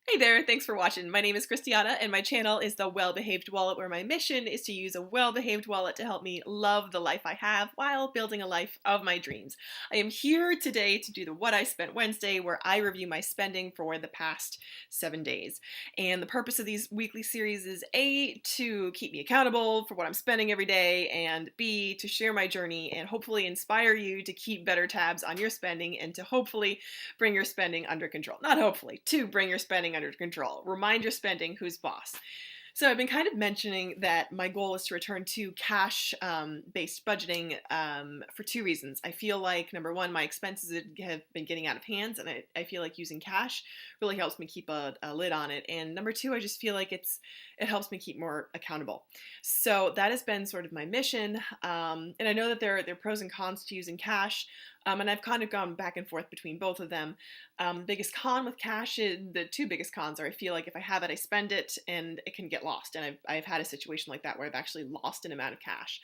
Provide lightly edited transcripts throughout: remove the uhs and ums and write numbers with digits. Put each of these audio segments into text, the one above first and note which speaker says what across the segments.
Speaker 1: Hey there, thanks for watching. My name is Christiana and my channel is The Well-Behaved Wallet, where my mission is to use a well-behaved wallet to help me love the life I have while building a life of my dreams. I am here today to do the What I Spent Wednesday, where I review my spending for the past 7 days. And the purpose of these weekly series is A, to keep me accountable for what I'm spending every day, and B, to share my journey and hopefully inspire you to keep better tabs on your spending and to hopefully bring your spending under control. Not hopefully, to bring your spending under control. Remind your spending who's boss. So I've been kind of mentioning that my goal is to return to cash-based budgeting for two reasons. I feel like, number one, my expenses have been getting out of hands, and I feel like using cash really helps me keep a lid on it. And number two, I just feel like it helps me keep more accountable. So that has been sort of my mission. And I know that there are pros and cons to using cash. And I've kind of gone back and forth between both of them. The biggest con with cash the two biggest cons are I feel like if I have it, I spend it and it can get lost. And I've had a situation like that where I've actually lost an amount of cash.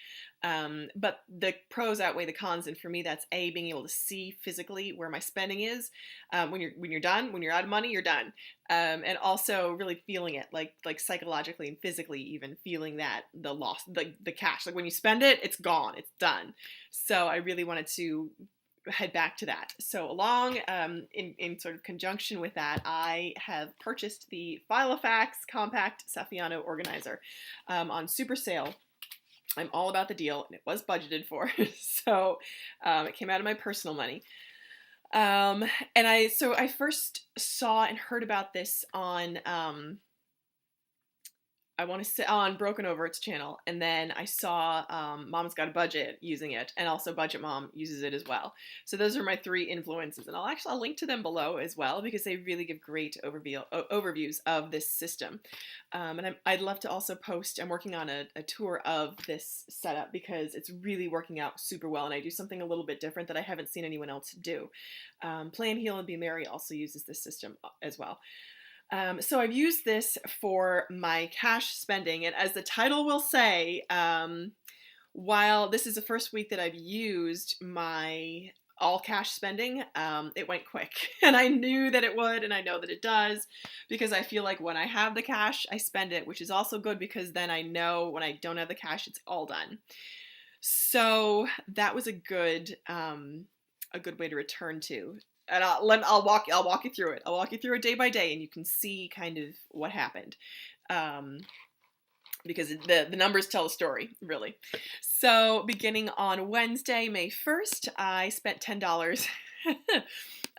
Speaker 1: But the pros outweigh the cons. And for me, that's A, being able to see physically where my spending is. When you're done, when you're out of money, you're done. And also really feeling it, like psychologically and physically, even feeling that the loss, the cash, like when you spend it, it's gone, it's done. So I really wanted to head back to that. So along in sort of conjunction with that, I have purchased the Filofax Compact Saffiano Organizer on super sale. I'm all about the deal, and it was budgeted for, so it came out of my personal money. And I first saw and heard about this on I want to say on Broken Over its channel, and then I saw Mom's Got a Budget using it, and also Budget Mom uses it as well. So those are my three influences, and I'll link to them below as well because they really give great overviews of this system. And I'd love to also post. I'm working on a tour of this setup because it's really working out super well, and I do something a little bit different that I haven't seen anyone else do. Plan, Heal, and Be Merry also uses this system as well. So I've used this for my cash spending, and as the title will say, while this is the first week that I've used my all cash spending, it went quick. And I knew that it would, and I know that it does, because I feel like when I have the cash, I spend it, which is also good because then I know when I don't have the cash, it's all done. So that was a good way to return to. And I'll walk you through it. I'll walk you through it day by day, and you can see kind of what happened. Because the numbers tell a story, really. So beginning on Wednesday, May 1st, I spent $10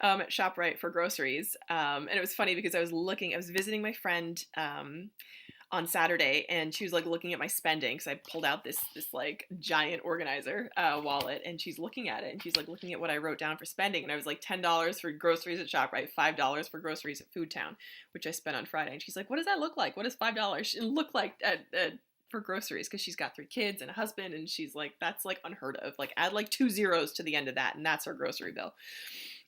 Speaker 1: at ShopRite for groceries. And it was funny because I was visiting my friend on Saturday, and she was like looking at my spending because I pulled out this like giant organizer wallet, and she's looking at it, and she's like looking at what I wrote down for spending, and I was like $10 for groceries at ShopRite, $5 for groceries at Foodtown, which I spent on Friday, and she's like, what does that look like? What does $5 look like for groceries? Because she's got 3 kids and a husband, and she's like, that's like unheard of. Like add like 2 zeros to the end of that, and that's her grocery bill.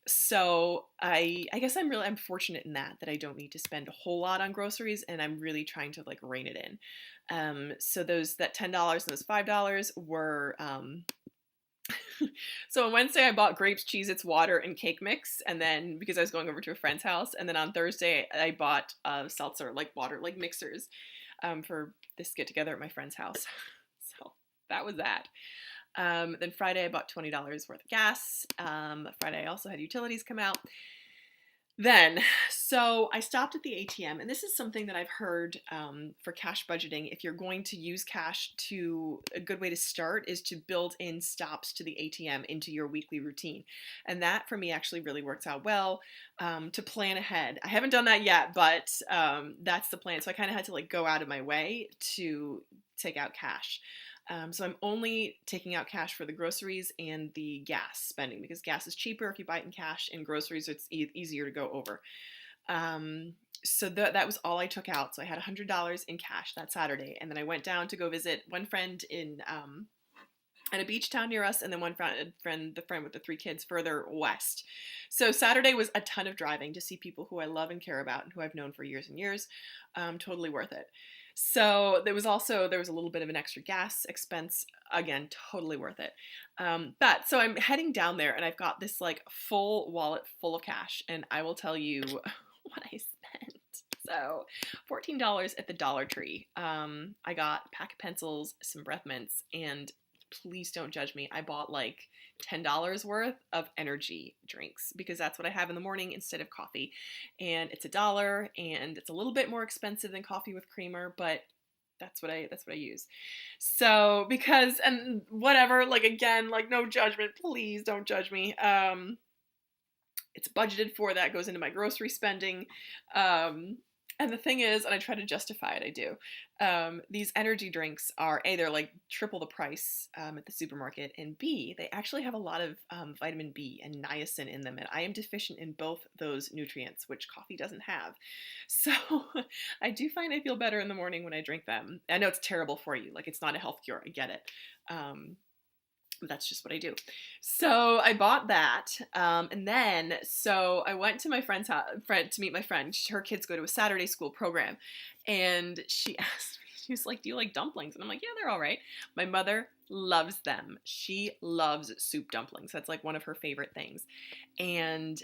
Speaker 1: So I guess I'm fortunate in that I don't need to spend a whole lot on groceries, and I'm really trying to like rein it in. So that $10 and those $5 were so on Wednesday I bought grapes, Cheez-Its, water, and cake mix, and then because I was going over to a friend's house, and then on Thursday I bought seltzer, like water, like mixers, for this get together at my friend's house. So that was that. Then Friday I bought $20 worth of gas. Friday I also had utilities come out. So I stopped at the ATM, and this is something that I've heard for cash budgeting. If you're going to use cash, a good way to start is to build in stops to the ATM into your weekly routine. And that for me actually really works out well to plan ahead. I haven't done that yet, but that's the plan. So I kind of had to like go out of my way to take out cash. So I'm only taking out cash for the groceries and the gas spending because gas is cheaper if you buy it in cash, and groceries it's easier to go over. So that was all I took out. So I had $100 in cash that Saturday, and then I went down to go visit one friend at a beach town near us, and then the friend with the 3 kids further west. So Saturday was a ton of driving to see people who I love and care about and who I've known for years and years. Totally worth it. So there was a little bit of an extra gas expense. Again, totally worth it. So I'm heading down there, and I've got this like full wallet full of cash, and I will tell you what I spent. So $14 at the Dollar Tree. I got a pack of pencils, some breath mints, and please don't judge me, I bought like $10 worth of energy drinks because that's what I have in the morning instead of coffee. And it's $1 and it's a little bit more expensive than coffee with creamer, but that's what I use. So because, and whatever, like again, like no judgment, please don't judge me. It's budgeted for, that goes into my grocery spending. And the thing is, and I try to justify it, I do, these energy drinks are A, they're like triple the price at the supermarket, and B, they actually have a lot of vitamin B and niacin in them, and I am deficient in both those nutrients, which coffee doesn't have. So I do find I feel better in the morning when I drink them. I know it's terrible for you, like it's not a health cure, I get it. That's just what I do. So I bought that, and then so I went to my friend's house, to meet my friend. Her kids go to a Saturday school program, and she asked me, she was like, "Do you like dumplings?" And I'm like, "Yeah, they're all right." My mother loves them. She loves soup dumplings. That's like one of her favorite things, and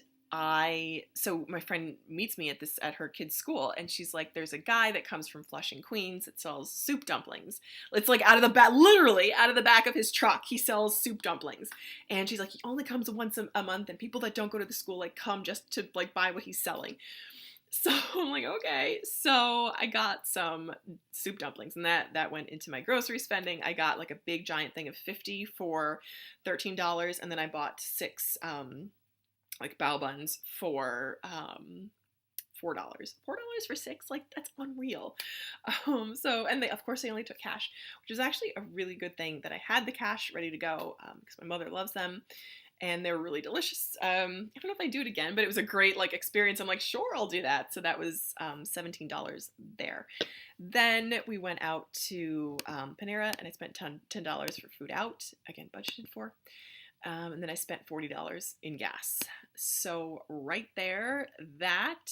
Speaker 1: so my friend meets me at her kid's school, and she's like, "There's a guy that comes from Flushing, Queens that sells soup dumplings. It's like out of the back, literally out of the back of his truck, he sells soup dumplings." And she's like, "He only comes once a month, and people that don't go to the school like come just to like buy what he's selling." So I'm like, okay. So I got some soup dumplings, and that went into my grocery spending. I got like a big giant thing of 50 for $13, and then I bought 6 like bao buns for $4. $4 for 6, like that's unreal. So, and of course they only took cash, which is actually a really good thing that I had the cash ready to go, because my mother loves them and they're really delicious. I don't know if I do it again, but it was a great like experience. I'm like, sure, I'll do that. So that was $17 there. Then we went out to Panera, and I spent $10 for food out, again budgeted for. And then I spent $40 in gas. So right there, that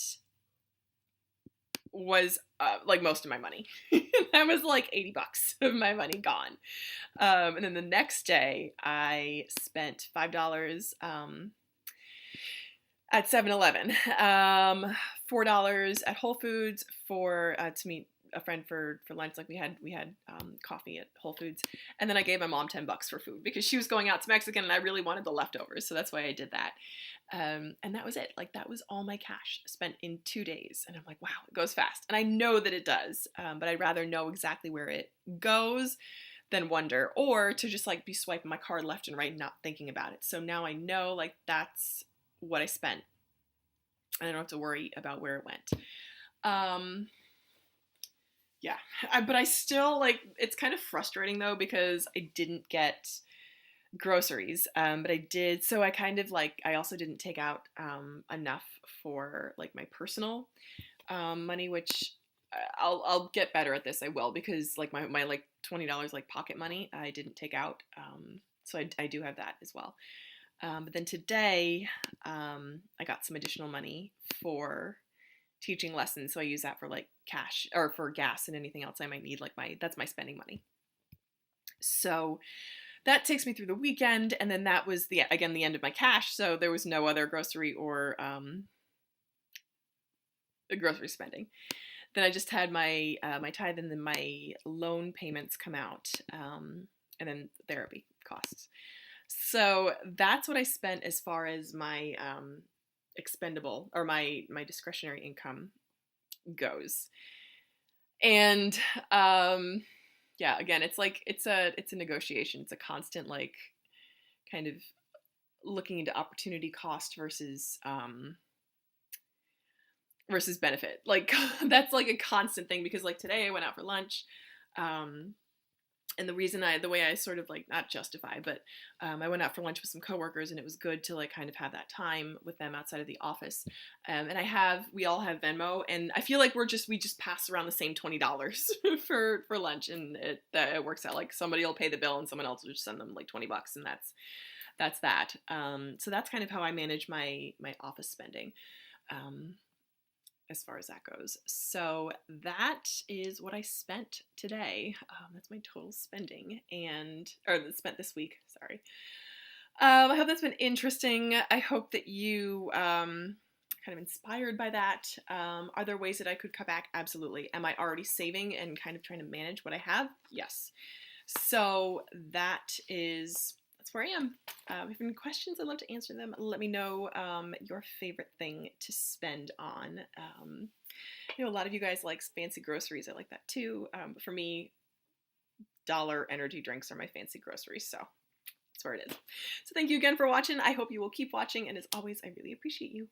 Speaker 1: was like most of my money. That was like $80 of my money gone. And then the next day, I spent $5 at 7-Eleven, $4 at Whole Foods to meet a friend for lunch. Like we had coffee at Whole Foods, and then I gave my mom $10 for food because she was going out to Mexican and I really wanted the leftovers, so that's why I did that. And that was it. Like that was all my cash spent in 2 days, and I'm like, wow, it goes fast, and I know that it does, but I'd rather know exactly where it goes than wonder, or to just like be swiping my card left and right and not thinking about it. So now I know like that's what I spent, and I don't have to worry about where it went. Yeah, but I still like, it's kind of frustrating though because I didn't get groceries, but I did. So I kind of like, I also didn't take out enough for like my personal money, which I'll get better at this. I will, because like my like $20 like pocket money I didn't take out, so I do have that as well. But then today I got some additional money for teaching lessons, so I use that for like cash or for gas and anything else I might need, like that's my spending money. So that takes me through the weekend, and then that was the end of my cash, so there was no other grocery or grocery spending. Then I just had my my tithe and then my loan payments come out, and then therapy costs. So that's what I spent as far as my expendable or my discretionary income goes. And yeah, again, it's like it's a negotiation. It's a constant like kind of looking into opportunity cost versus benefit. Like that's like a constant thing, because like today I went out for lunch, and the way I sort of like, not justify, but I went out for lunch with some coworkers, and it was good to like kind of have that time with them outside of the office. And we all have Venmo, and I feel like we just pass around the same $20 for lunch, and it works out. Like somebody will pay the bill and someone else will just send them like $20, and that's that. So that's kind of how I manage my office spending. As far as that goes. So that is what I spent today. That's my total spending or spent this week, sorry. I hope that's been interesting. I hope that you kind kind of inspired by that. Are there ways that I could cut back? Absolutely. Am I already saving and kind of trying to manage what I have? Yes. So that's where I am. If you have any questions, I'd love to answer them. Let me know your favorite thing to spend on. A lot of you guys like fancy groceries. I like that too. But for me, dollar energy drinks are my fancy groceries. So that's where it is. So thank you again for watching. I hope you will keep watching. And as always, I really appreciate you.